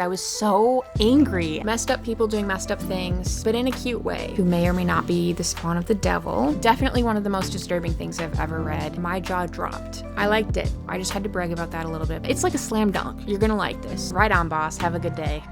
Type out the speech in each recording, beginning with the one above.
I was so angry. Messed up people doing messed up things, but in a cute way, who may or may not be the spawn of the devil. Definitely one of the most disturbing things I've ever read. My jaw dropped. I liked it. I just had to brag about that a little bit. It's like a slam dunk. You're gonna like this. Right on, boss. Have a good day.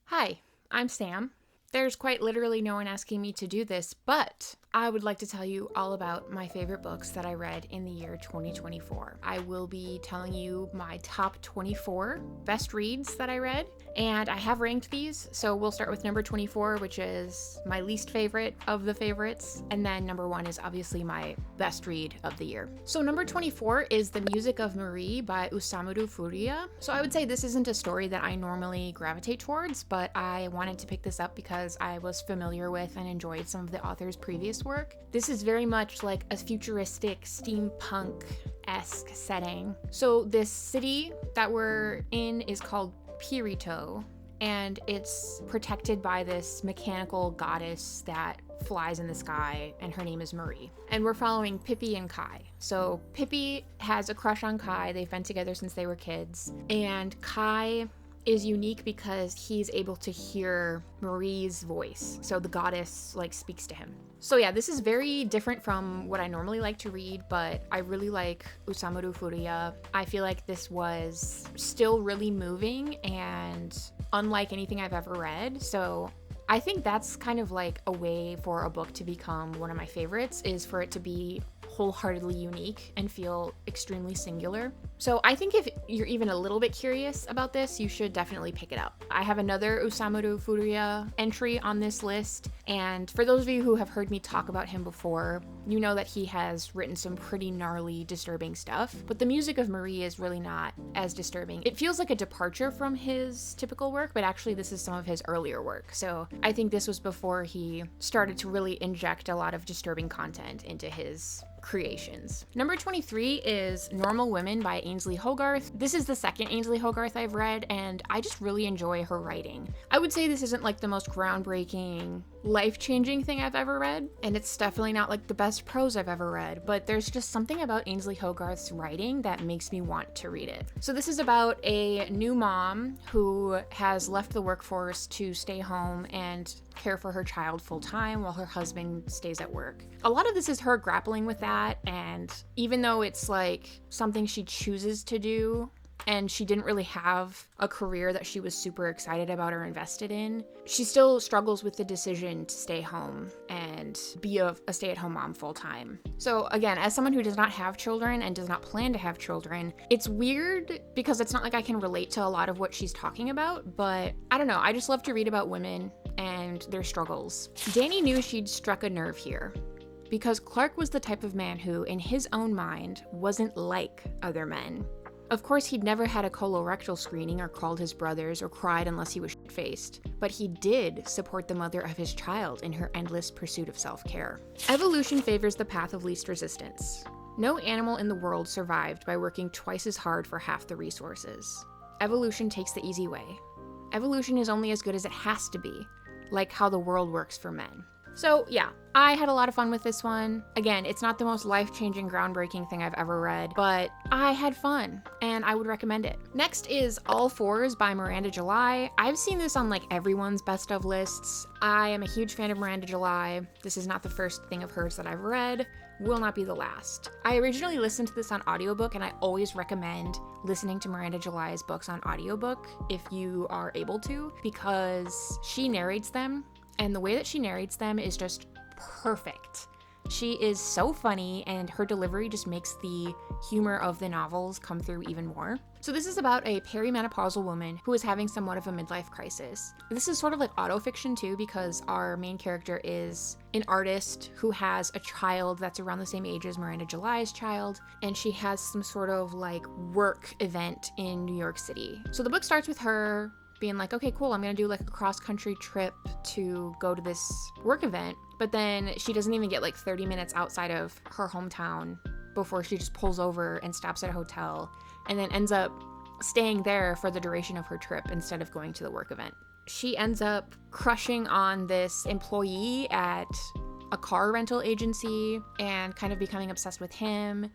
Hi, I'm Sam. There's quite literally no one asking me to do this, but I would like to tell you all about my favorite books that I read in the year 2024. I will be telling you my top 24 best reads that I read, and I have ranked these, so we'll start with number 24, which is my least favorite of the favorites, and then number 1 is obviously my best read of the year. So number 24 is The Music of Marie by Osamu Furuya. So I would say this isn't a story that I normally gravitate towards, but I wanted to pick this up because I was familiar with and enjoyed some of the author's previous work. This is very much like a futuristic steampunk-esque setting. So this city that we're in is called Pirito, and it's protected by this mechanical goddess that flies in the sky, and her name is Marie. And we're following Pippi and Kai. So Pippi has a crush on Kai. They've been together since they were kids. And Kai is unique because he's able to hear Marie's voice. So the goddess speaks to him. So yeah, this is very different from what I normally like to read, but I really like Osamu Furuya. I feel like this was still really moving and unlike anything I've ever read. So I think that's kind of like a way for a book to become one of my favorites, is for it to be wholeheartedly unique and feel extremely singular. So I think if you're even a little bit curious about this, you should definitely pick it up. I have another Osamu Furuya entry on this list, and for those of you who have heard me talk about him before, you know that he has written some pretty gnarly, disturbing stuff, but The Music of Marie is really not as disturbing. It feels like a departure from his typical work, but actually this is some of his earlier work. So I think this was before he started to really inject a lot of disturbing content into his creations. Number 23 is Normal Women by Ainsley Hogarth. This is the second Ainsley Hogarth I've read, and I just really enjoy her writing. I would say this isn't like the most groundbreaking, life-changing thing I've ever read, and it's definitely not like the best prose I've ever read, but there's just something about Ainsley Hogarth's writing that makes me want to read it. So this is about a new mom who has left the workforce to stay home and care for her child full-time while her husband stays at work. A lot of this is her grappling with that, and even though it's like something she chooses to do, and she didn't really have a career that she was super excited about or invested in, she still struggles with the decision to stay home and be a stay-at-home mom full-time. So again, as someone who does not have children and does not plan to have children, it's weird because it's not like I can relate to a lot of what she's talking about, but I don't know, I just love to read about women and their struggles. Danny knew she'd struck a nerve here, because Clark was the type of man who, in his own mind, wasn't like other men. Of course, he'd never had a colorectal screening or called his brothers or cried unless he was shit-faced, but he did support the mother of his child in her endless pursuit of self-care. Evolution favors the path of least resistance. No animal in the world survived by working twice as hard for half the resources. Evolution takes the easy way. Evolution is only as good as it has to be, like how the world works for men. So yeah, I had a lot of fun with this one. Again, it's not the most life-changing, groundbreaking thing I've ever read, but I had fun, and I would recommend it. Next is All Fours by Miranda July. I've seen this on everyone's best of lists. I am a huge fan of Miranda July. This is not the first thing of hers that I've read. Will not be the last. I originally listened to this on audiobook, and I always recommend listening to Miranda July's books on audiobook if you are able to, because she narrates them, and the way that she narrates them is just perfect. She is so funny, and her delivery just makes the humor of the novels come through even more. So this is about a perimenopausal woman who is having somewhat of a midlife crisis. This is sort of like autofiction too, because our main character is an artist who has a child that's around the same age as Miranda July's child, and she has some sort of work event in New York City. So the book starts with her being like, okay, cool, I'm gonna do a cross-country trip to go to this work event, but then she doesn't even get 30 minutes outside of her hometown before she just pulls over and stops at a hotel, and then ends up staying there for the duration of her trip instead of going to the work event. She ends up crushing on this employee at a car rental agency and kind of becoming obsessed with him.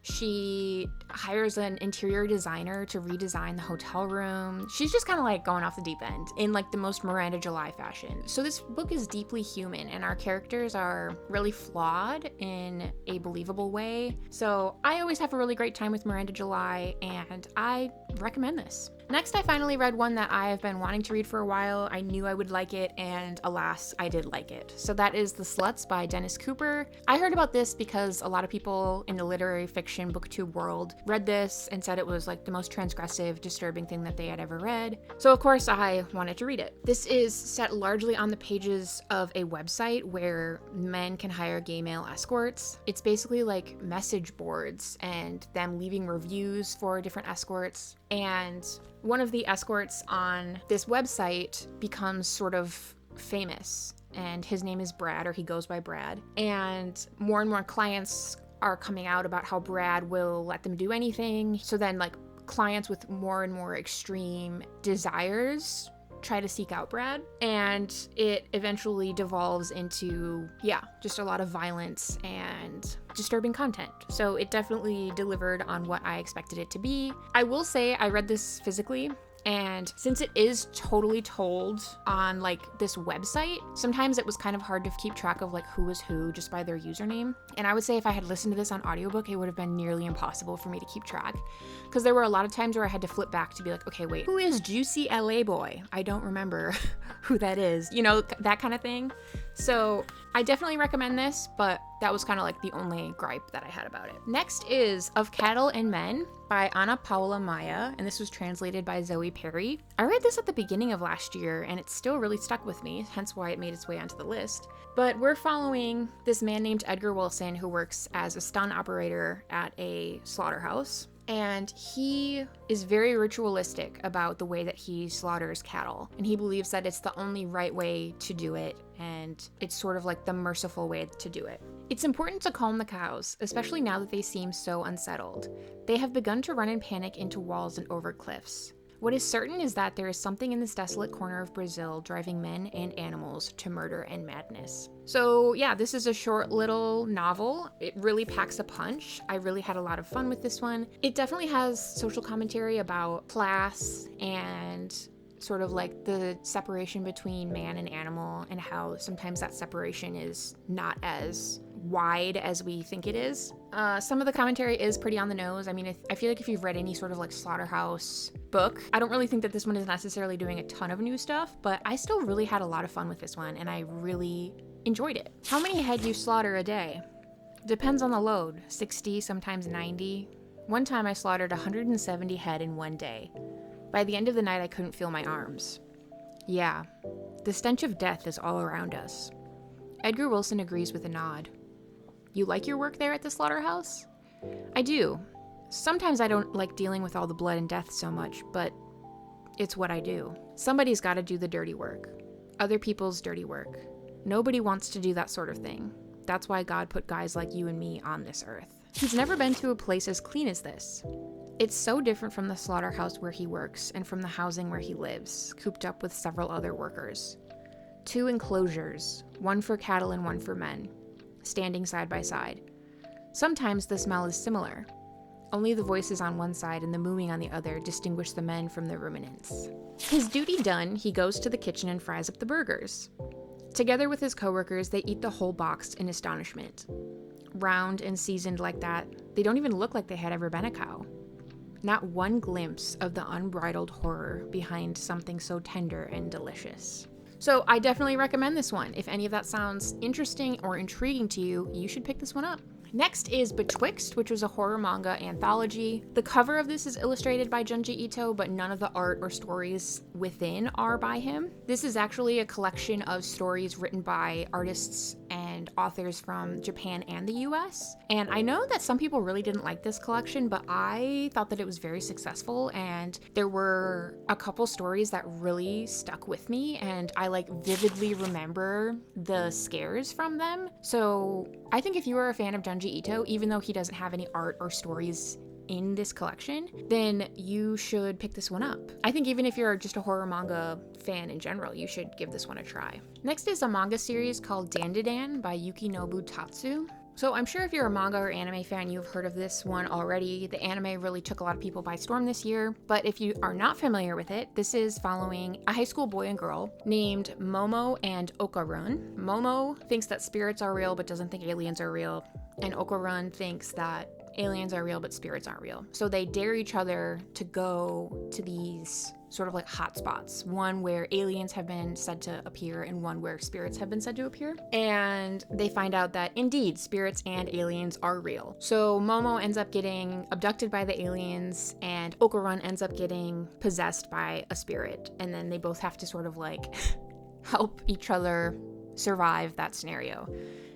She hires an interior designer to redesign the hotel room. She's just kind of like going off the deep end in like the most Miranda July fashion. So this book is deeply human and our characters are really flawed in a believable way. So I always have a really great time with Miranda July and I recommend this. Next, I finally read one that I have been wanting to read for a while. I knew I would like it, and alas, I did like it. So that is The Sluts by Dennis Cooper. I heard about this because a lot of people in the literary fiction booktube world read this and said it was like the most transgressive, disturbing thing that they had ever read. So of course, I wanted to read it. This is set largely on the pages of a website where men can hire gay male escorts. It's basically like message boards and them leaving reviews for different escorts. And one of the escorts on this website becomes sort of famous, and his name is Brad, or he goes by Brad. And more clients are coming out about how Brad will let them do anything. So then like clients with more and more extreme desires try to seek out Brad, and it eventually devolves into, just a lot of violence and disturbing content. So it definitely delivered on what I expected it to be. I will say I read this physically, and since it is totally told on like this website, sometimes it was kind of hard to keep track of like who was who just by their username. And I would say if I had listened to this on audiobook, it would have been nearly impossible for me to keep track, because there were a lot of times where I had to flip back to be like, okay, wait, who is Juicy LA Boy? I don't remember who that is, that kind of thing. So I definitely recommend this, but that was kind of like the only gripe that I had about it. Next is Of Cattle and Men by Paula Maia, and this was translated by Zoe Perry. I read this at the beginning of last year, and it still really stuck with me, hence why it made its way onto the list. But we're following this man named Edgar Wilson who works as a stunt operator at a slaughterhouse. And he is very ritualistic about the way that he slaughters cattle. And he believes that it's the only right way to do it, and it's sort of like the merciful way to do it. It's important to calm the cows, especially now that they seem so unsettled. They have begun to run in panic into walls and over cliffs. What is certain is that there is something in this desolate corner of Brazil driving men and animals to murder and madness. So yeah, this is a short little novel. It really packs a punch. I really had a lot of fun with this one. It definitely has social commentary about class and sort of like the separation between man and animal, and how sometimes that separation is not as wide as we think it is. Some of the commentary is pretty on the nose. I mean, I feel like if you've read any sort of like slaughterhouse book, I don't really think that this one is necessarily doing a ton of new stuff, but I still really had a lot of fun with this one, and I really enjoyed it. How many head you slaughter a day? Depends on the load. 60, sometimes 90. One time I slaughtered 170 head in one day. By the end of the night, I couldn't feel my arms. Yeah, the stench of death is all around us. Edgar Wilson agrees with a nod. You like your work there at the slaughterhouse? I do. Sometimes I don't like dealing with all the blood and death so much, but it's what I do. Somebody's got to do the dirty work. Other people's dirty work. Nobody wants to do that sort of thing. That's why God put guys like you and me on this earth. He's never been to a place as clean as this. It's so different from the slaughterhouse where he works and from the housing where he lives, cooped up with several other workers. 2 enclosures, one for cattle and one for men, standing side by side. Sometimes the smell is similar. Only the voices on one side and the mooing on the other distinguish the men from the ruminants. His duty done, he goes to the kitchen and fries up the burgers. Together with his coworkers, they eat the whole box in astonishment. Round and seasoned like that, they don't even look like they had ever been a cow. Not one glimpse of the unbridled horror behind something so tender and delicious. So I definitely recommend this one. If any of that sounds interesting or intriguing to you, you should pick this one up. Next is Betwixt, which was a horror manga anthology. The cover of this is illustrated by Junji Ito, but none of the art or stories within are by him. This is actually a collection of stories written by artists and authors from Japan and the US. And I know that some people really didn't like this collection, but I thought that it was very successful, and there were a couple stories that really stuck with me, and I vividly remember the scares from them. So I think if you are a fan of Junji Ito, even though he doesn't have any art or stories in this collection, then you should pick this one up. I think even if you're just a horror manga fan in general, you should give this one a try. Next is a manga series called Dandadan by Yukinobu Tatsu. So I'm sure if you're a manga or anime fan, you've heard of this one already. The anime really took a lot of people by storm this year, but if you are not familiar with it, this is following a high school boy and girl named Momo and Okarun. Momo thinks that spirits are real but doesn't think aliens are real, and Okarun thinks that aliens are real but spirits aren't real. So they dare each other to go to these sort of like hotspots, one where aliens have been said to appear and one where spirits have been said to appear. And they find out that indeed spirits and aliens are real. So Momo ends up getting abducted by the aliens and Okarun ends up getting possessed by a spirit. And then they both have to sort of like help each other survive that scenario.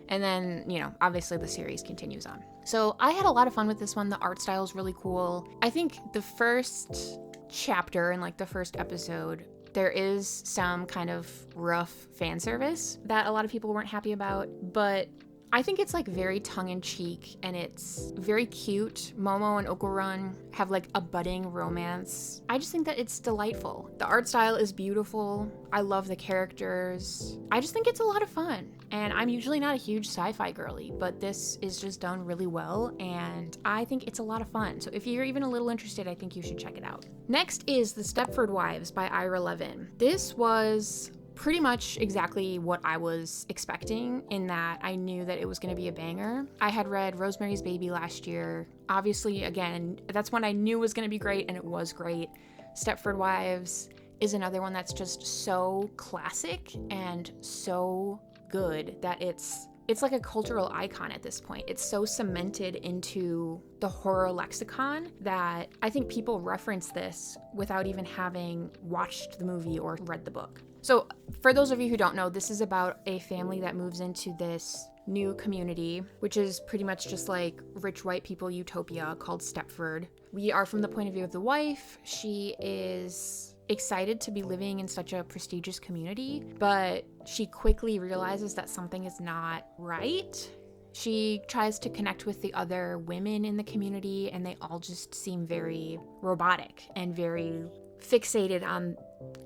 And then, obviously the series continues on. So I had a lot of fun with this one. The art style is really cool. I think the first chapter and like the first episode, there is some kind of rough fan service that a lot of people weren't happy about, but I think it's like very tongue-in-cheek and it's very cute. Momo and Okarun have like a budding romance. I just think that it's delightful. The art style is beautiful. I love the characters. I just think it's a lot of fun. And I'm usually not a huge sci-fi girly, but this is just done really well and I think it's a lot of fun. So if you're even a little interested, I think you should check it out. Next is The Stepford Wives by Ira Levin. This was pretty much exactly what I was expecting in that I knew that it was going to be a banger. I had read Rosemary's Baby last year. Obviously, again, that's one I knew was going to be great, and it was great. Stepford Wives is another one that's just so classic and so good that it's like a cultural icon at this point. It's so cemented into the horror lexicon that I think people reference this without even having watched the movie or read the book. So for those of you who don't know, this is about a family that moves into this new community, which is pretty much just like rich white people utopia called Stepford. We are from the point of view of the wife. She is excited to be living in such a prestigious community, but she quickly realizes that something is not right. She tries to connect with the other women in the community, and they all just seem very robotic and very fixated on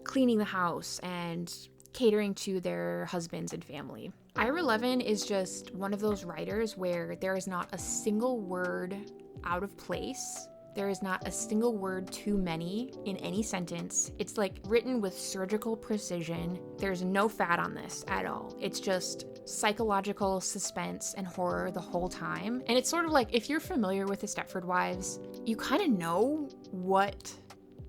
cleaning the house and catering to their husbands and family. Ira Levin is just one of those writers where there is not a single word out of place. There is not a single word too many in any sentence. It's like written with surgical precision. There's no fat on this at all. It's just psychological suspense and horror the whole time. And it's sort of like, if you're familiar with the Stepford Wives, you kind of know what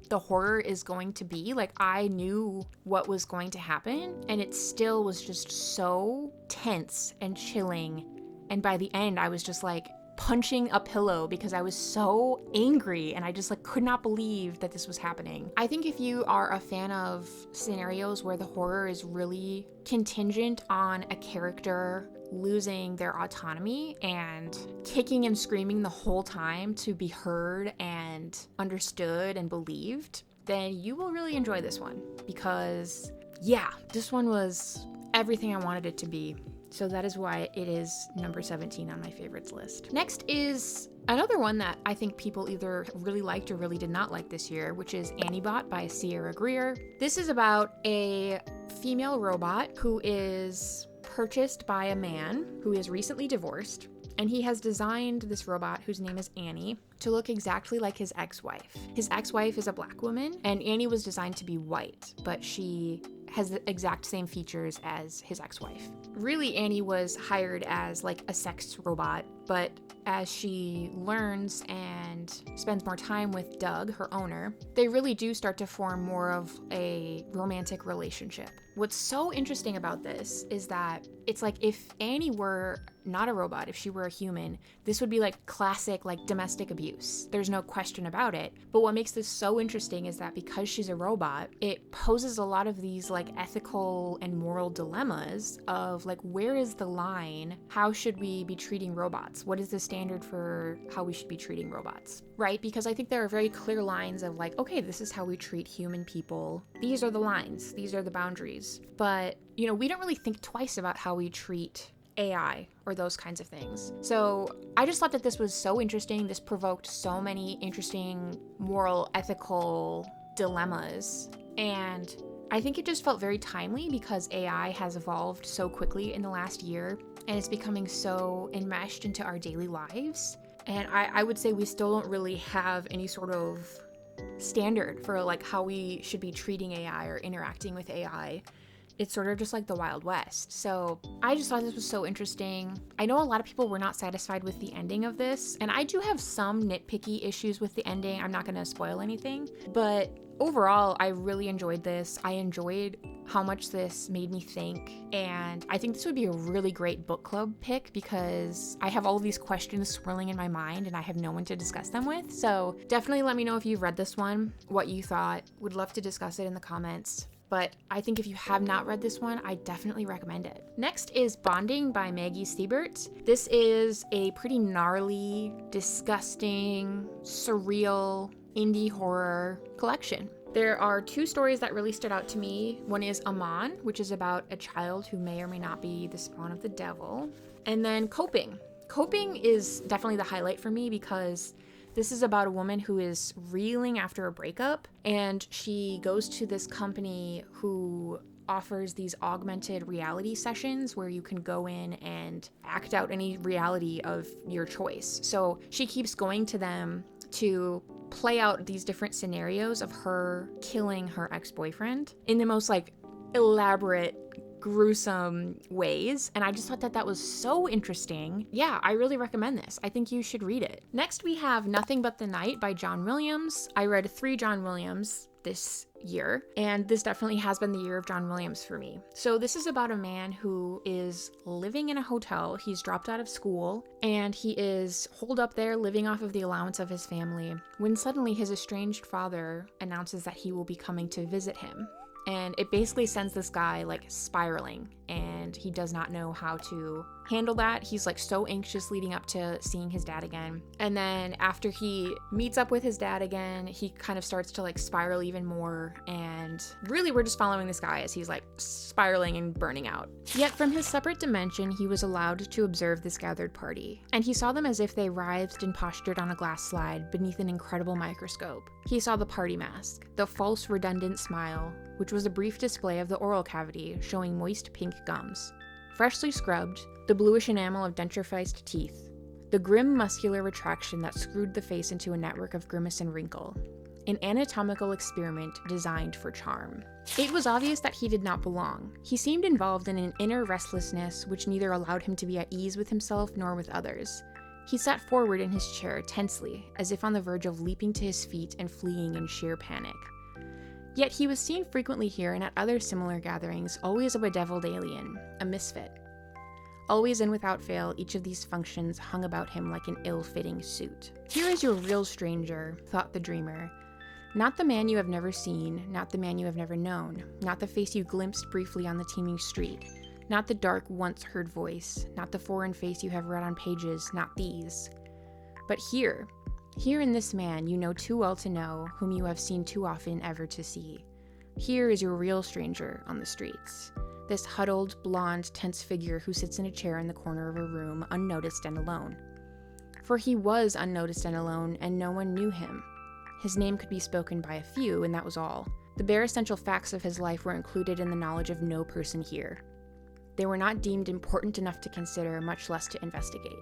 the horror is going to be. Like, I knew what was going to happen, and it still was just so tense and chilling. And by the end, I was just like punching a pillow because I was so angry and I just like could not believe that this was happening. I think if you are a fan of scenarios where the horror is really contingent on a character losing their autonomy and kicking and screaming the whole time to be heard and understood and believed, then you will really enjoy this one because, yeah, this one was everything I wanted it to be. So that is why it is number 17 on my favorites list. Next is another one that I think people either really liked or really did not like this year, which is Annibot by Sierra Greer. This is about a female robot who is purchased by a man who is recently divorced, and he has designed this robot whose name is Annie to look exactly like his ex-wife. His ex-wife is a black woman, and Annie was designed to be white, but she has the exact same features as his ex-wife. Really, Annie was hired as like a sex robot, but as she learns and spends more time with Doug, her owner, they really do start to form more of a romantic relationship. What's so interesting about this is that it's like if Annie were not a robot, if she were a human, this would be like classic like domestic abuse. There's no question about it. But what makes this so interesting is that because she's a robot, it poses a lot of these like ethical and moral dilemmas of like, where is the line? How should we be treating robots? What is the standard for how we should be treating robots? Right? Because I think there are very clear lines of like, okay, this is how we treat human people. These are the lines. These are the boundaries. But, you know, we don't really think twice about how we treat AI or those kinds of things. So I just thought that this was so interesting. This provoked so many interesting moral, ethical dilemmas. And I think it just felt very timely because AI has evolved so quickly in the last year. and it's becoming so enmeshed into our daily lives. And I would say we still don't really have any sort of standard for like how we should be treating AI or interacting with AI. It's sort of just like the Wild West. So I just thought this was so interesting. I know a lot of people were not satisfied with the ending of this, and I do have some nitpicky issues with the ending. I'm not going to spoil anything, but overall, I really enjoyed this. I enjoyed how much this made me think, and I think this would be a really great book club pick because I have all of these questions swirling in my mind and I have no one to discuss them with. So definitely let me know if you've read this one, what you thought. Would love to discuss it in the comments. But I think if you have not read this one, I definitely recommend it. Next is Bonding by Maggie Siebert. This is a pretty gnarly, disgusting, surreal, indie horror collection. There are two stories that really stood out to me. One is Aman, which is about a child who may or may not be the spawn of the devil. And then Coping. Coping is definitely the highlight for me because this is about a woman who is reeling after a breakup, and she goes to this company who offers these augmented reality sessions where you can go in and act out any reality of your choice. So she keeps going to them to play out these different scenarios of her killing her ex-boyfriend in the most like elaborate, gruesome ways, and I just thought that that was so interesting. Yeah, I really recommend this. I think you should read it. Next, we have Nothing But the Night by John Williams. I read 3 John Williams this year, and this definitely has been the year of John Williams for me. So this is about a man who is living in a hotel. He's dropped out of school, and he is holed up there living off of the allowance of his family, when suddenly his estranged father announces that he will be coming to visit him. And it basically sends this guy like spiraling, and he does not know how to handle that. He's like so anxious leading up to seeing his dad again. And then after he meets up with his dad again, he kind of starts to like spiral even more. And really we're just following this guy as he's like spiraling and burning out. Yet from his separate dimension, he was allowed to observe this gathered party. And he saw them as if they writhed and postured on a glass slide beneath an incredible microscope. He saw the party mask, the false redundant smile, which was a brief display of the oral cavity showing moist pink gums, freshly scrubbed, the bluish enamel of denture-faced teeth, the grim muscular retraction that screwed the face into a network of grimace and wrinkle, an anatomical experiment designed for charm. It was obvious that he did not belong. He seemed involved in an inner restlessness which neither allowed him to be at ease with himself nor with others. He sat forward in his chair tensely, as if on the verge of leaping to his feet and fleeing in sheer panic. Yet he was seen frequently here and at other similar gatherings, always a bedeviled alien, a misfit. Always and without fail, each of these functions hung about him like an ill-fitting suit. Here is your real stranger, thought the dreamer. Not the man you have never seen, not the man you have never known, not the face you glimpsed briefly on the teeming street, not the dark, once-heard voice, not the foreign face you have read on pages, not these. But here in this man you know too well to know, whom you have seen too often ever to see. Here is your real stranger on the streets. This huddled, blonde, tense figure who sits in a chair in the corner of a room, unnoticed and alone. For he was unnoticed and alone, and no one knew him. His name could be spoken by a few, and that was all. The bare essential facts of his life were included in the knowledge of no person here. They were not deemed important enough to consider, much less to investigate.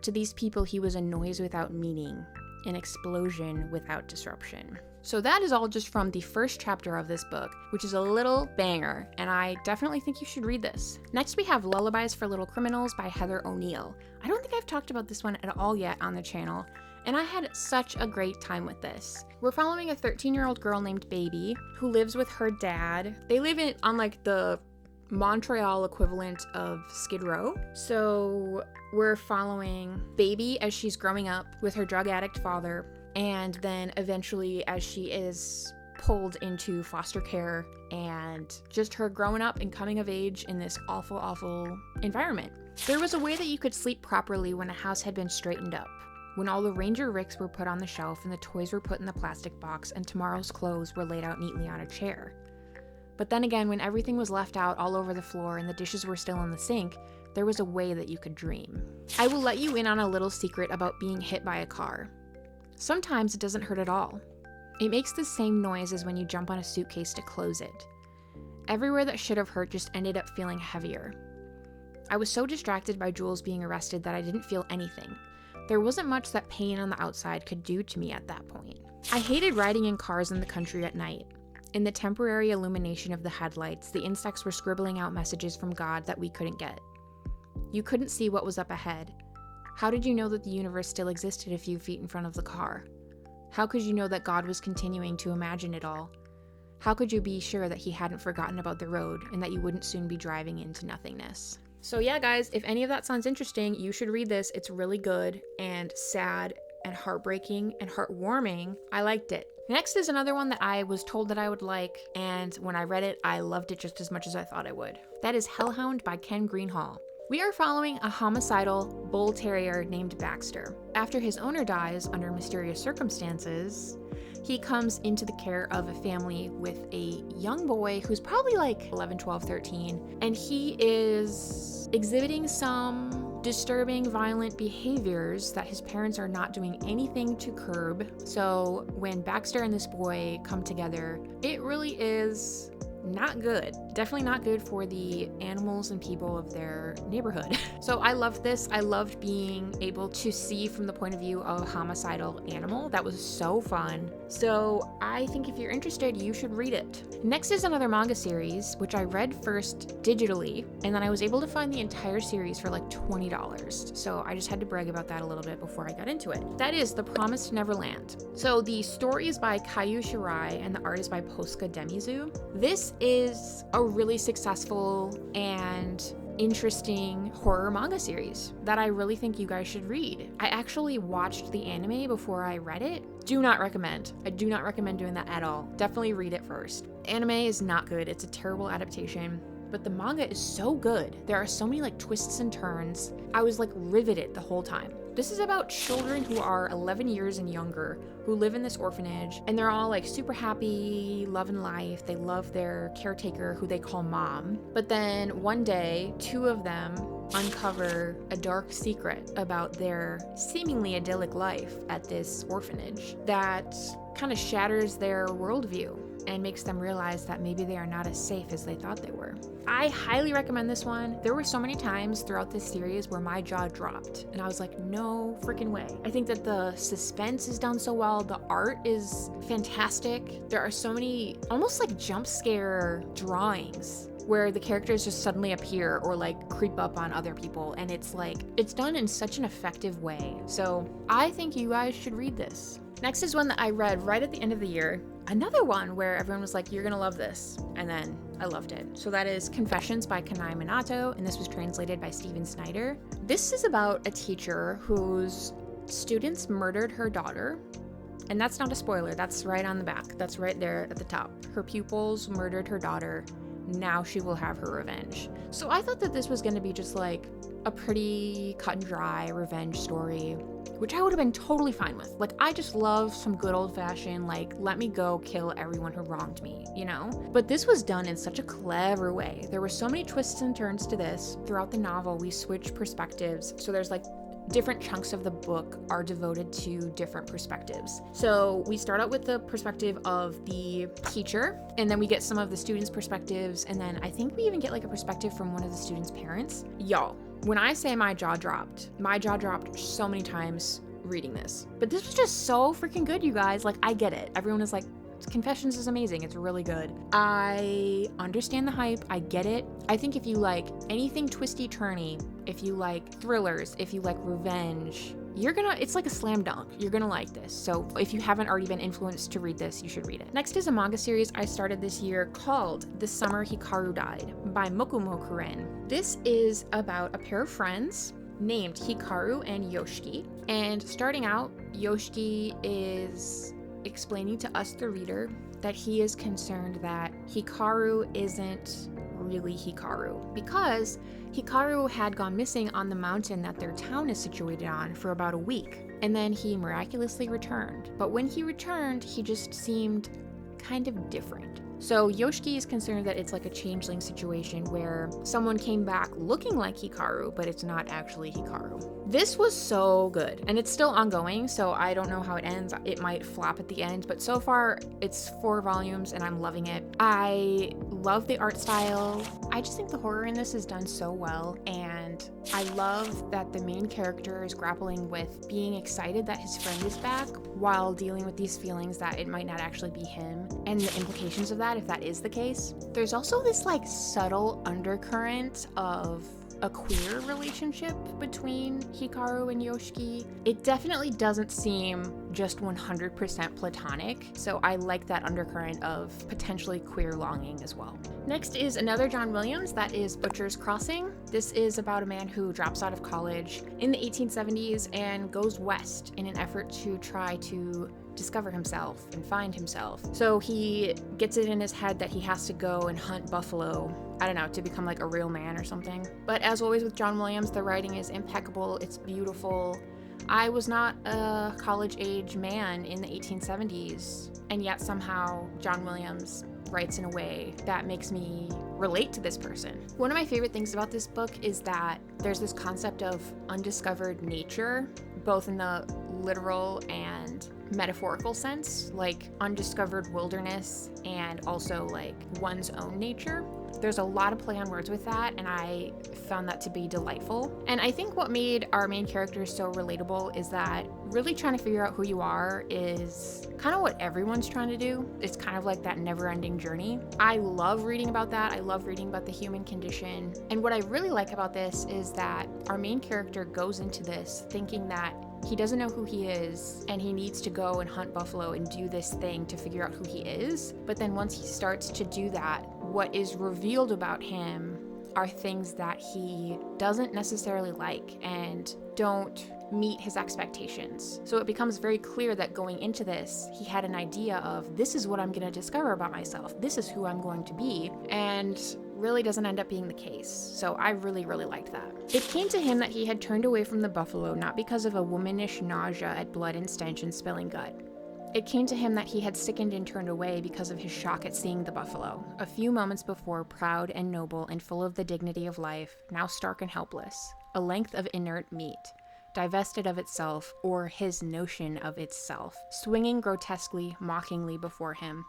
To these people, he was a noise without meaning, an explosion without disruption. So that is all just from the first chapter of this book, which is a little banger, and I definitely think you should read this. Next we have Lullabies for Little Criminals by Heather O'Neill. I don't think I've talked about this one at all yet on the channel, and I had such a great time with this. We're following a 13-year-old girl named Baby who lives with her dad. They live on like the Montreal equivalent of Skid Row. So we're following Baby as she's growing up with her drug addict father, and then eventually as she is pulled into foster care and just her growing up and coming of age in this awful, awful environment. There was a way that you could sleep properly when a house had been straightened up, when all the Ranger Ricks were put on the shelf and the toys were put in the plastic box and tomorrow's clothes were laid out neatly on a chair. But then again, when everything was left out all over the floor and the dishes were still in the sink, there was a way that you could dream. I will let you in on a little secret about being hit by a car. Sometimes it doesn't hurt at all. It makes the same noise as when you jump on a suitcase to close it. Everywhere that should have hurt just ended up feeling heavier. I was so distracted by Jules being arrested that I didn't feel anything. There wasn't much that pain on the outside could do to me at that point. I hated riding in cars in the country at night. In the temporary illumination of the headlights, the insects were scribbling out messages from God that we couldn't get. You couldn't see what was up ahead. How did you know that the universe still existed a few feet in front of the car? How could you know that God was continuing to imagine it all? How could you be sure that he hadn't forgotten about the road and that you wouldn't soon be driving into nothingness? So yeah, guys, if any of that sounds interesting, you should read this. It's really good and sad and heartbreaking and heartwarming. I liked it. Next is another one that I was told that I would like, and when I read it, I loved it just as much as I thought I would. That is Hellhound by Ken Greenhall. We are following a homicidal bull terrier named Baxter. After his owner dies under mysterious circumstances, he comes into the care of a family with a young boy who's probably like 11, 12, 13, and he is exhibiting some disturbing, violent behaviors that his parents are not doing anything to curb. So when Baxter and this boy come together, it really is not good. Definitely not good for the animals and people of their neighborhood. So I loved this. I loved being able to see from the point of view of a homicidal animal. That was so fun. So I think if you're interested, you should read it. Next is another manga series, which I read first digitally, and then I was able to find the entire series for like $20. So I just had to brag about that a little bit before I got into it. That is The Promised Neverland. So the story is by Kaiu Shirai and the art is by Posca Demizu. This is a really successful and interesting horror manga series that I really think you guys should read. I actually watched the anime before I read it. Do not recommend. I do not recommend doing that at all. Definitely read it first. Anime is not good. It's a terrible adaptation. But the manga is so good. There are so many like twists and turns. I was like riveted the whole time. This is about children who are 11 years and younger who live in this orphanage, and they're all like super happy, loving life. They love their caretaker who they call mom. But then one day, two of them uncover a dark secret about their seemingly idyllic life at this orphanage that kind of shatters their worldview and makes them realize that maybe they are not as safe as they thought they were. I highly recommend this one. There were so many times throughout this series where my jaw dropped and I was like, no freaking way. I think that the suspense is done so well. The art is fantastic. There are so many almost like jump scare drawings where the characters just suddenly appear or like creep up on other people, and it's like, it's done in such an effective way. So I think you guys should read this. Next is one that I read right at the end of the year. Another one where everyone was like, you're gonna love this. And then I loved it. So that is Confessions by Kanai Minato, and this was translated by Steven Snyder. This is about a teacher whose students murdered her daughter. And that's not a spoiler, that's right on the back. That's right there at the top. Her pupils murdered her daughter. Now she will have her revenge. So I thought that this was gonna be just like a pretty cut and dry revenge story, which I would have been totally fine with. Like, I just love some good old fashioned, like, let me go kill everyone who wronged me, you know? But this was done in such a clever way. There were so many twists and turns to this. Throughout the novel, we switch perspectives. So there's like different chunks of the book are devoted to different perspectives. So we start out with the perspective of the teacher, and then we get some of the students' perspectives, and then I think we even get like a perspective from one of the students' parents. Y'all, when I say my jaw dropped so many times reading this. But this was just so freaking good, you guys. Like, I get it. Everyone is like, Confessions is amazing. It's really good. I understand the hype. I get it. I think if you like anything twisty-turny, if you like thrillers, if you like revenge, it's like a slam dunk. You're gonna like this. So if you haven't already been influenced to read this, you should read it. Next is a manga series I started this year called The Summer Hikaru Died by Mokumo Kuren. This is about a pair of friends named Hikaru and Yoshiki. And starting out, Yoshiki is explaining to us, the reader, that he is concerned that Hikaru isn't really Hikaru, because Hikaru had gone missing on the mountain that their town is situated on for about a week, and then he miraculously returned. But when he returned, he just seemed kind of different. So Yoshiki is concerned that it's like a changeling situation where someone came back looking like Hikaru, but it's not actually Hikaru. This was so good, and it's still ongoing, so I don't know how it ends. It might flop at the end, but so far it's 4 volumes and I'm loving it. I love the art style. I just think the horror in this is done so well, and I love that the main character is grappling with being excited that his friend is back while dealing with these feelings that it might not actually be him, and the implications of that if that is the case. There's also this like subtle undercurrent of a queer relationship between Hikaru and Yoshiki. It definitely doesn't seem just 100% platonic, so I like that undercurrent of potentially queer longing as well. Next is another John Williams, that is Butcher's Crossing. This is about a man who drops out of college in the 1870s and goes west in an effort to try to discover himself and find himself. So he gets it in his head that he has to go and hunt buffalo, I don't know, to become like a real man or something. But as always with John Williams, the writing is impeccable, it's beautiful. I was not a college-age man in the 1870s, and yet somehow John Williams writes in a way that makes me relate to this person. One of my favorite things about this book is that there's this concept of undiscovered nature, both in the literal and metaphorical sense, like undiscovered wilderness and also like one's own nature. There's a lot of play on words with that, and I found that to be delightful. And I think what made our main characters so relatable is that really trying to figure out who you are is kind of what everyone's trying to do. It's kind of like that never-ending journey. I love reading about that. I love reading about the human condition. And what I really like about this is that our main character goes into this thinking that he doesn't know who he is, and he needs to go and hunt buffalo and do this thing to figure out who he is. But then once he starts to do that, what is revealed about him are things that he doesn't necessarily like and don't meet his expectations. So it becomes very clear that going into this, he had an idea of, this is what I'm going to discover about myself. This is who I'm going to be. And really doesn't end up being the case. So I really, really liked that. It came to him that he had turned away from the buffalo not because of a womanish nausea at blood and stench and spilling gut. It came to him that he had sickened and turned away because of his shock at seeing the buffalo, a few moments before proud and noble and full of the dignity of life, now stark and helpless, a length of inert meat, divested of itself, or his notion of itself, swinging grotesquely, mockingly before him.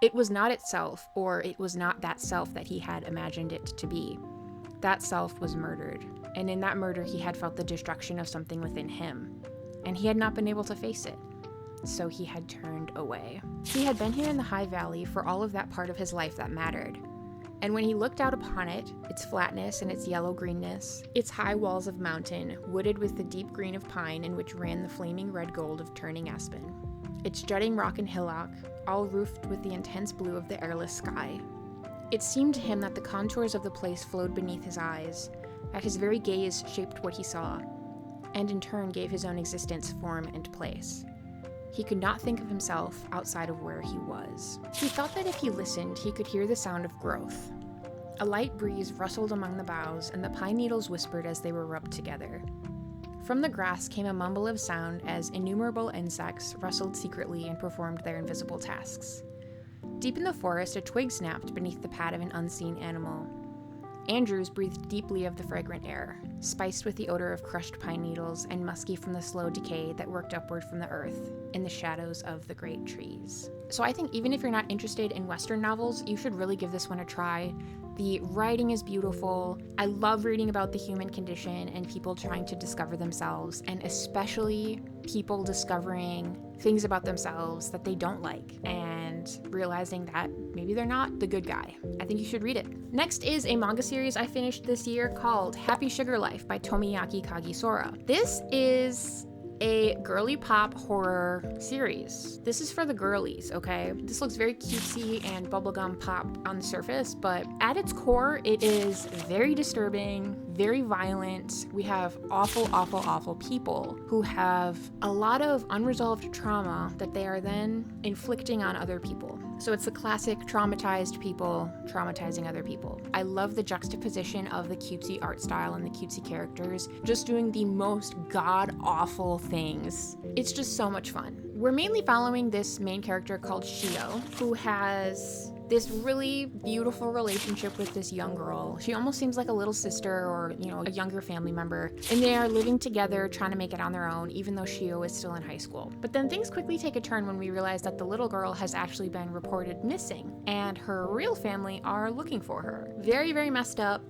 It was not itself, or it was not that self that he had imagined it to be. That self was murdered, and in that murder he had felt the destruction of something within him, and he had not been able to face it. So he had turned away. He had been here in the High Valley for all of that part of his life that mattered. And when he looked out upon it, its flatness and its yellow-greenness, its high walls of mountain, wooded with the deep green of pine in which ran the flaming red gold of turning aspen, its jutting rock and hillock, all roofed with the intense blue of the airless sky, it seemed to him that the contours of the place flowed beneath his eyes, that his very gaze shaped what he saw, and in turn gave his own existence form and place. He could not think of himself outside of where he was. He thought that if he listened, he could hear the sound of growth. A light breeze rustled among the boughs, and the pine needles whispered as they were rubbed together. From the grass came a mumble of sound as innumerable insects rustled secretly and performed their invisible tasks. Deep in the forest, a twig snapped beneath the pad of an unseen animal. Andrews breathed deeply of the fragrant air, spiced with the odor of crushed pine needles and musky from the slow decay that worked upward from the earth in the shadows of the great trees. So I think even if you're not interested in Western novels, you should really give this one a try. The writing is beautiful. I love reading about the human condition and people trying to discover themselves, and especially people discovering things about themselves that they don't like and realizing that maybe they're not the good guy. I think you should read it. Next is a manga series I finished this year called Happy Sugar Life by Tomoyaki Kagisora. This is a girly pop horror series. This is for the girlies, okay? This looks very cutesy and bubblegum pop on the surface, but at its core, it is very disturbing, very violent. We have awful people who have a lot of unresolved trauma that they are then inflicting on other people. So it's the classic traumatized people traumatizing other people. I love the juxtaposition of the cutesy art style and the cutesy characters just doing the most god-awful things. It's just so much fun. We're mainly following this main character called Shio, who has this really beautiful relationship with this young girl. She almost seems like a little sister or, a younger family member. And they are living together, trying to make it on their own, even though Shio is still in high school. But then things quickly take a turn when we realize that the little girl has actually been reported missing, and her real family are looking for her. Very, very messed up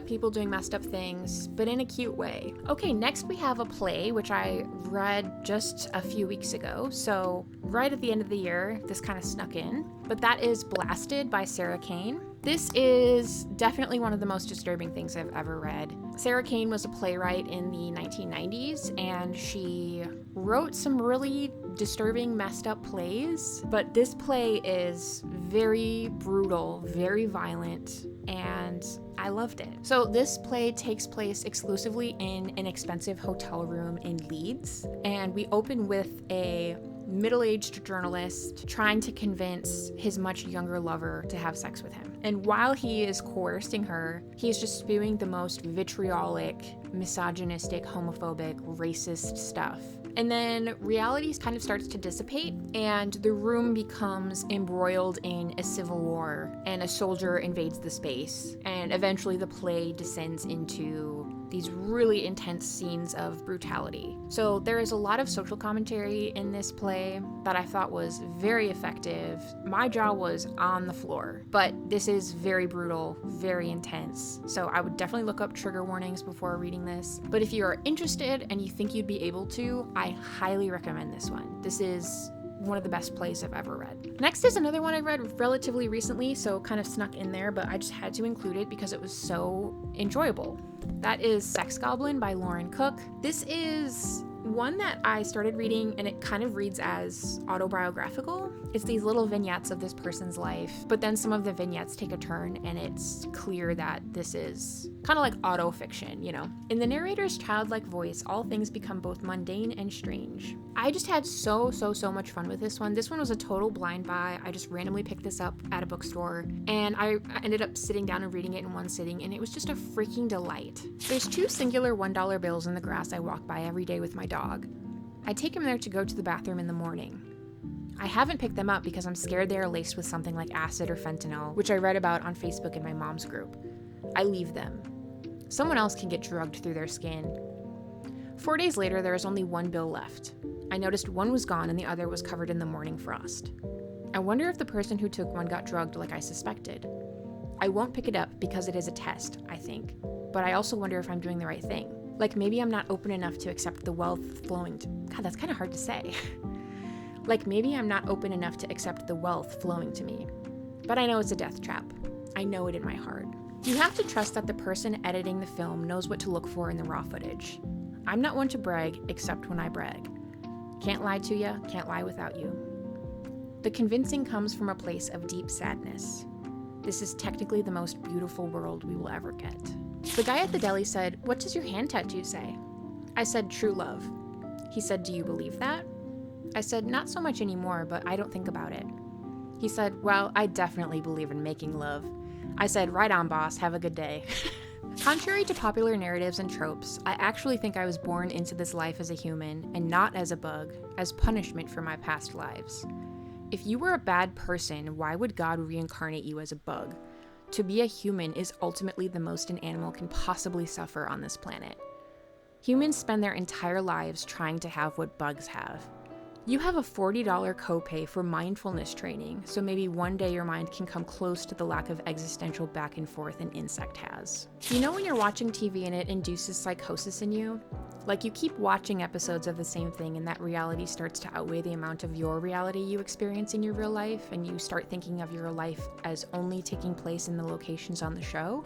people doing messed up things, but in a cute way. Okay, next we have a play, which I read just a few weeks ago. So right at the end of the year, this kind of snuck in. But that is Blasted by Sarah Kane. This is definitely one of the most disturbing things I've ever read. Sarah Kane was a playwright in the 1990s, and she wrote some really disturbing, messed up plays. But this play is very brutal, very violent, and I loved it. So this play takes place exclusively in an expensive hotel room in Leeds, and we open with a middle-aged journalist trying to convince his much younger lover to have sex with him. And while he is coercing her, he's just spewing the most vitriolic, misogynistic, homophobic, racist stuff. And then reality kind of starts to dissipate, and the room becomes embroiled in a civil war, and a soldier invades the space, and eventually the play descends into these really intense scenes of brutality. So there is a lot of social commentary in this play that I thought was very effective. My jaw was on the floor, but this is very brutal, very intense. So I would definitely look up trigger warnings before reading this. But if you are interested and you think you'd be able to, I highly recommend this one. This is one of the best plays I've ever read. Next is another one I read relatively recently, so kind of snuck in there, but I just had to include it because it was so enjoyable. That is Sex Goblin by Lauren Cook. This is one that I started reading, and it kind of reads as autobiographical. It's these little vignettes of this person's life, but then some of the vignettes take a turn, and it's clear that this is kind of like auto-fiction, In the narrator's childlike voice, all things become both mundane and strange. I just had so much fun with this one. This one was a total blind buy. I just randomly picked this up at a bookstore, and I ended up sitting down and reading it in one sitting, and it was just a freaking delight. There's 2 singular $1 bills in the grass I walk by every day with my dog. I take him there to go to the bathroom in the morning. I haven't picked them up because I'm scared they are laced with something like acid or fentanyl, which I read about on Facebook in my mom's group. I leave them. Someone else can get drugged through their skin. 4 days later, there is only 1 bill left. I noticed one was gone and the other was covered in the morning frost. I wonder if the person who took one got drugged like I suspected. I won't pick it up because it is a test, I think. But I also wonder if I'm doing the right thing. Like maybe I'm not open enough to accept the wealth flowing to... God, that's kind of hard to say. Like maybe I'm not open enough to accept the wealth flowing to me. But I know it's a death trap. I know it in my heart. You have to trust that the person editing the film knows what to look for in the raw footage. I'm not one to brag, except when I brag. Can't lie to you, can't lie without you. The convincing comes from a place of deep sadness. This is technically the most beautiful world we will ever get. The guy at the deli said, "What does your hand tattoo say?" I said, "True love." He said, "Do you believe that?" I said, "Not so much anymore, but I don't think about it." He said, "Well, I definitely believe in making love." I said, "Right on, boss, have a good day." Contrary to popular narratives and tropes, I actually think I was born into this life as a human and not as a bug, as punishment for my past lives. If you were a bad person, why would God reincarnate you as a bug? To be a human is ultimately the most an animal can possibly suffer on this planet. Humans spend their entire lives trying to have what bugs have. You have a $40 copay for mindfulness training, so maybe one day your mind can come close to the lack of existential back and forth an insect has. You know when you're watching TV and it induces psychosis in you? Like you keep watching episodes of the same thing and that reality starts to outweigh the amount of your reality you experience in your real life, and you start thinking of your life as only taking place in the locations on the show?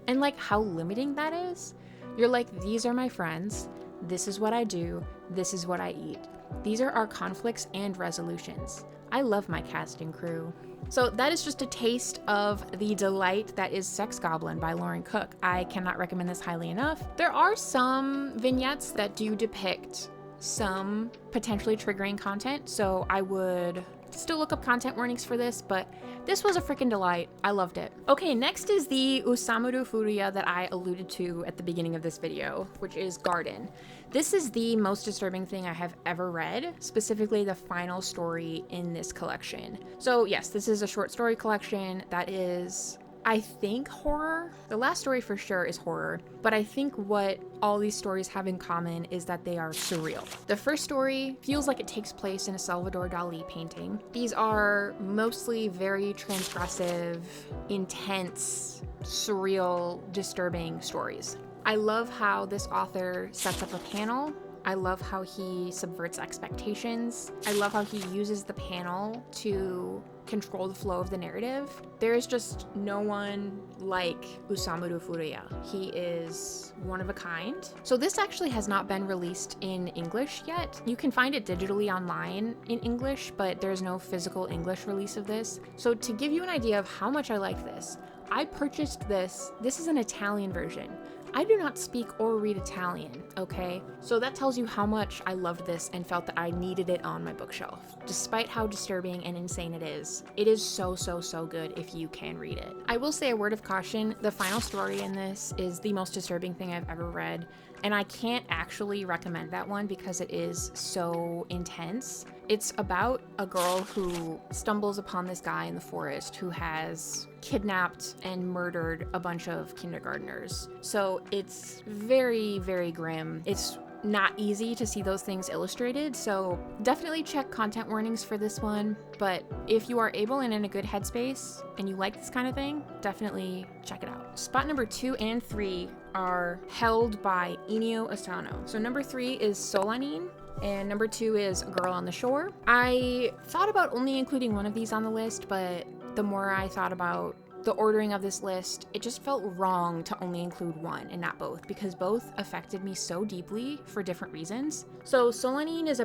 And like how limiting that is? You're like, these are my friends, this is what I do, this is what I eat. These are our conflicts and resolutions. I love my cast and crew. So that is just a taste of the delight that is Sex Goblin by Lauren Cook. I cannot recommend this highly enough. There are some vignettes that do depict some potentially triggering content, so I would still look up content warnings for this, but this was a freaking delight. I loved it. Okay, next is the Osamu Furuya that I alluded to at the beginning of this video, which is Garden. This is the most disturbing thing I have ever read, specifically the final story in this collection. So yes, this is a short story collection that is, I think, horror. The last story for sure is horror, but I think what all these stories have in common is that they are surreal. The first story feels like it takes place in a Salvador Dali painting. These are mostly very transgressive, intense, surreal, disturbing stories. I love how this author sets up a panel. I love how he subverts expectations. I love how he uses the panel to control the flow of the narrative. There is just no one like Osamu Furuya. He is one of a kind. So this actually has not been released in English yet. You can find it digitally online in English, but there's no physical English release of this. So to give you an idea of how much I like this, I purchased this. This is an Italian version. I do not speak or read Italian, okay? So that tells you how much I loved this and felt that I needed it on my bookshelf. Despite how disturbing and insane it is so, so, so good if you can read it. I will say a word of caution, the final story in this is the most disturbing thing I've ever read, and I can't actually recommend that one because it is so intense. It's about a girl who stumbles upon this guy in the forest who has kidnapped and murdered a bunch of kindergartners. So it's very, very grim. It's not easy to see those things illustrated, so definitely check content warnings for this one. But if you are able and in a good headspace and you like this kind of thing, definitely check it out. Spot number 2 and 3 are held by Inio Asano. So number 3 is Solanin, and number 2 is A Girl on the Shore. I thought about only including one of these on the list, but the more I thought about the ordering of this list, it just felt wrong to only include one and not both, because both affected me so deeply for different reasons. So Solanin is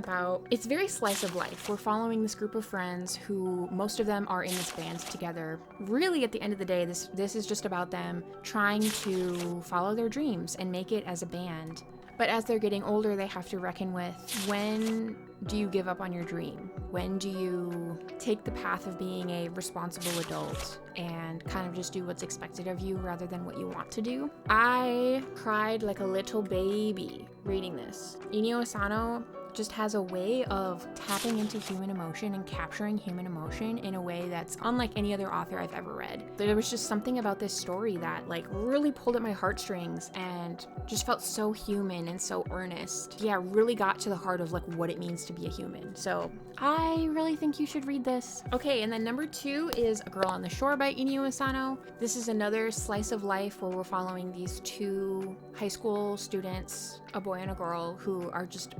it's very slice of life. We're following this group of friends who, most of them are in this band together. Really, at the end of the day, this is just about them trying to follow their dreams and make it as a band. But as they're getting older, they have to reckon with, when do you give up on your dream? When do you take the path of being a responsible adult and kind of just do what's expected of you rather than what you want to do? I cried like a little baby reading this. Inio Asano just has a way of tapping into human emotion and capturing human emotion in a way that's unlike any other author I've ever read. There was just something about this story that like really pulled at my heartstrings and just felt so human and so earnest. Yeah, really got to the heart of like what it means to be a human. So I really think you should read this. Okay, and then number 2 is A Girl on the Shore by Inio Asano. This is another slice of life where we're following these 2 high school students, a boy and a girl, who are just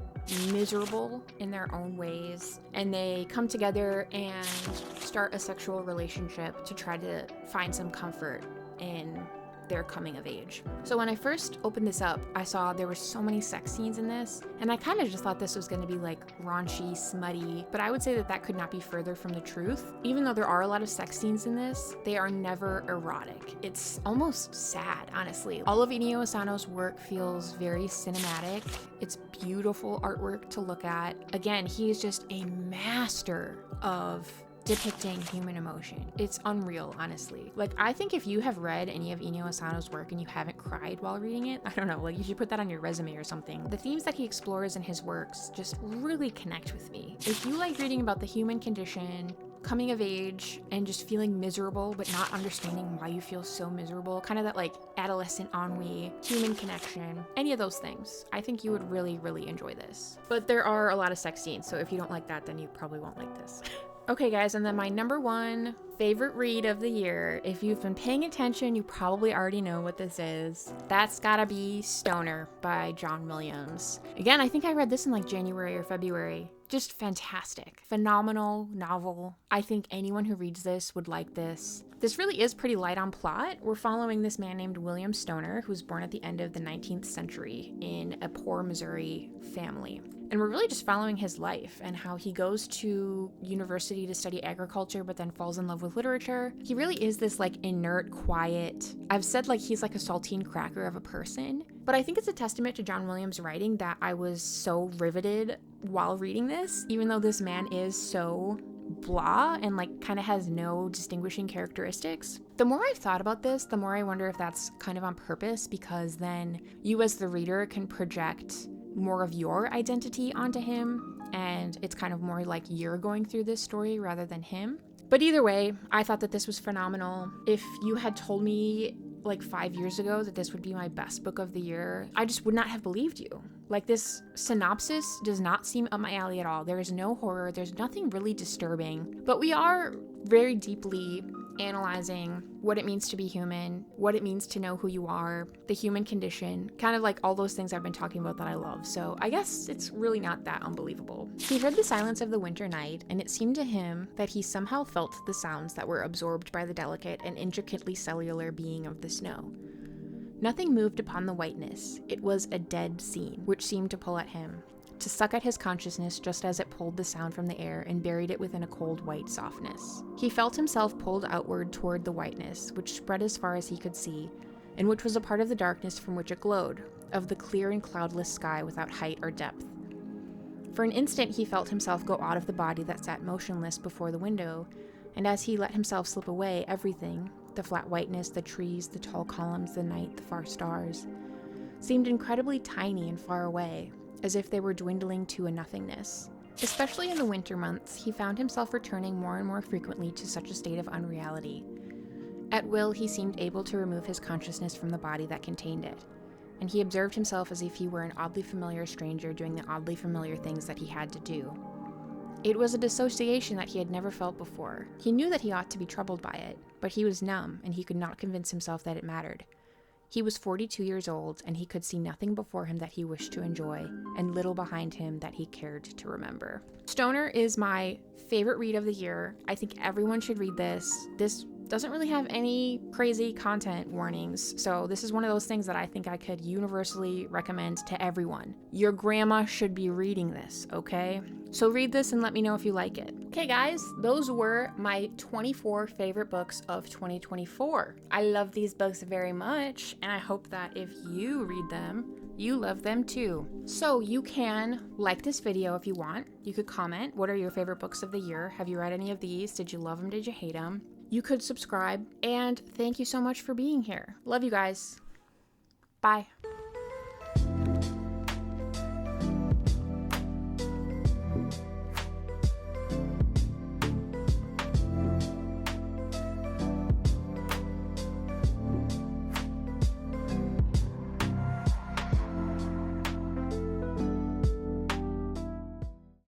miserable in their own ways, and they come together and start a sexual relationship to try to find some comfort in their coming of age. So when I first opened this up, I saw there were so many sex scenes in this, and I kind of just thought this was going to be like raunchy, smutty, but I would say that could not be further from the truth. Even though there are a lot of sex scenes in this, they are never erotic. It's almost sad, honestly. All of Inio Asano's work feels very cinematic. It's beautiful artwork to look at. Again, he is just a master of depicting human emotion. It's unreal, honestly. Like, I think if you have read any of Inio Asano's work and you haven't cried while reading it, I don't know, like you should put that on your resume or something. The themes that he explores in his works just really connect with me. If you like reading about the human condition, coming of age, and just feeling miserable but not understanding why you feel so miserable, kind of that like adolescent ennui, human connection, any of those things, I think you would really, really enjoy this. But there are a lot of sex scenes, so if you don't like that, then you probably won't like this. Okay guys, and then my number 1 favorite read of the year, if you've been paying attention, you probably already know what this is. That's gotta be Stoner by John Williams. Again, I think I read this in like January or February. Just fantastic. Phenomenal novel. I think anyone who reads this would like this. This really is pretty light on plot. We're following this man named William Stoner, who was born at the end of the 19th century in a poor Missouri family. And we're really just following his life and how he goes to university to study agriculture, but then falls in love with literature. He really is this like inert, quiet, I've said like he's like a saltine cracker of a person, but I think it's a testament to John Williams' writing that I was so riveted while reading this, even though this man is so blah and like kind of has no distinguishing characteristics. The more I've thought about this, the more I wonder if that's kind of on purpose, because then you as the reader can project more of your identity onto him, and it's kind of more like you're going through this story rather than him. But either way, I thought that this was phenomenal. If you had told me like 5 years ago that this would be my best book of the year, I just would not have believed you. Like, this synopsis does not seem up my alley at all. There is no horror, there's nothing really disturbing, but we are very deeply analyzing what it means to be human, what it means to know who you are, the human condition, kind of like all those things I've been talking about that I love. So I guess it's really not that unbelievable. He heard the silence of the winter night, and it seemed to him that he somehow felt the sounds that were absorbed by the delicate and intricately cellular being of the snow. Nothing moved upon the whiteness. It was a dead scene, which seemed to pull at him, to suck at his consciousness just as it pulled the sound from the air and buried it within a cold white softness. He felt himself pulled outward toward the whiteness, which spread as far as he could see, and which was a part of the darkness from which it glowed, of the clear and cloudless sky without height or depth. For an instant he felt himself go out of the body that sat motionless before the window, and as he let himself slip away, everything, the flat whiteness, the trees, the tall columns, the night, the far stars, seemed incredibly tiny and far away, as if they were dwindling to a nothingness. Especially in the winter months, he found himself returning more and more frequently to such a state of unreality. At will, he seemed able to remove his consciousness from the body that contained it, and he observed himself as if he were an oddly familiar stranger doing the oddly familiar things that he had to do. It was a dissociation that he had never felt before. He knew that he ought to be troubled by it, but he was numb, and he could not convince himself that it mattered. He was 42 years old, and he could see nothing before him that he wished to enjoy, and little behind him that he cared to remember. Stoner is my favorite read of the year. I think everyone should read this. This doesn't really have any crazy content warnings, so this is one of those things that I think I could universally recommend to everyone. Your grandma should be reading this, okay? So read this and let me know if you like it. Okay guys, those were my 24 favorite books of 2024. I love these books very much, and I hope that if you read them, you love them too. So you can like this video if you want. You could comment, what are your favorite books of the year? Have you read any of these? Did you love them? Did you hate them? You could subscribe, and thank you so much for being here. Love you guys. Bye.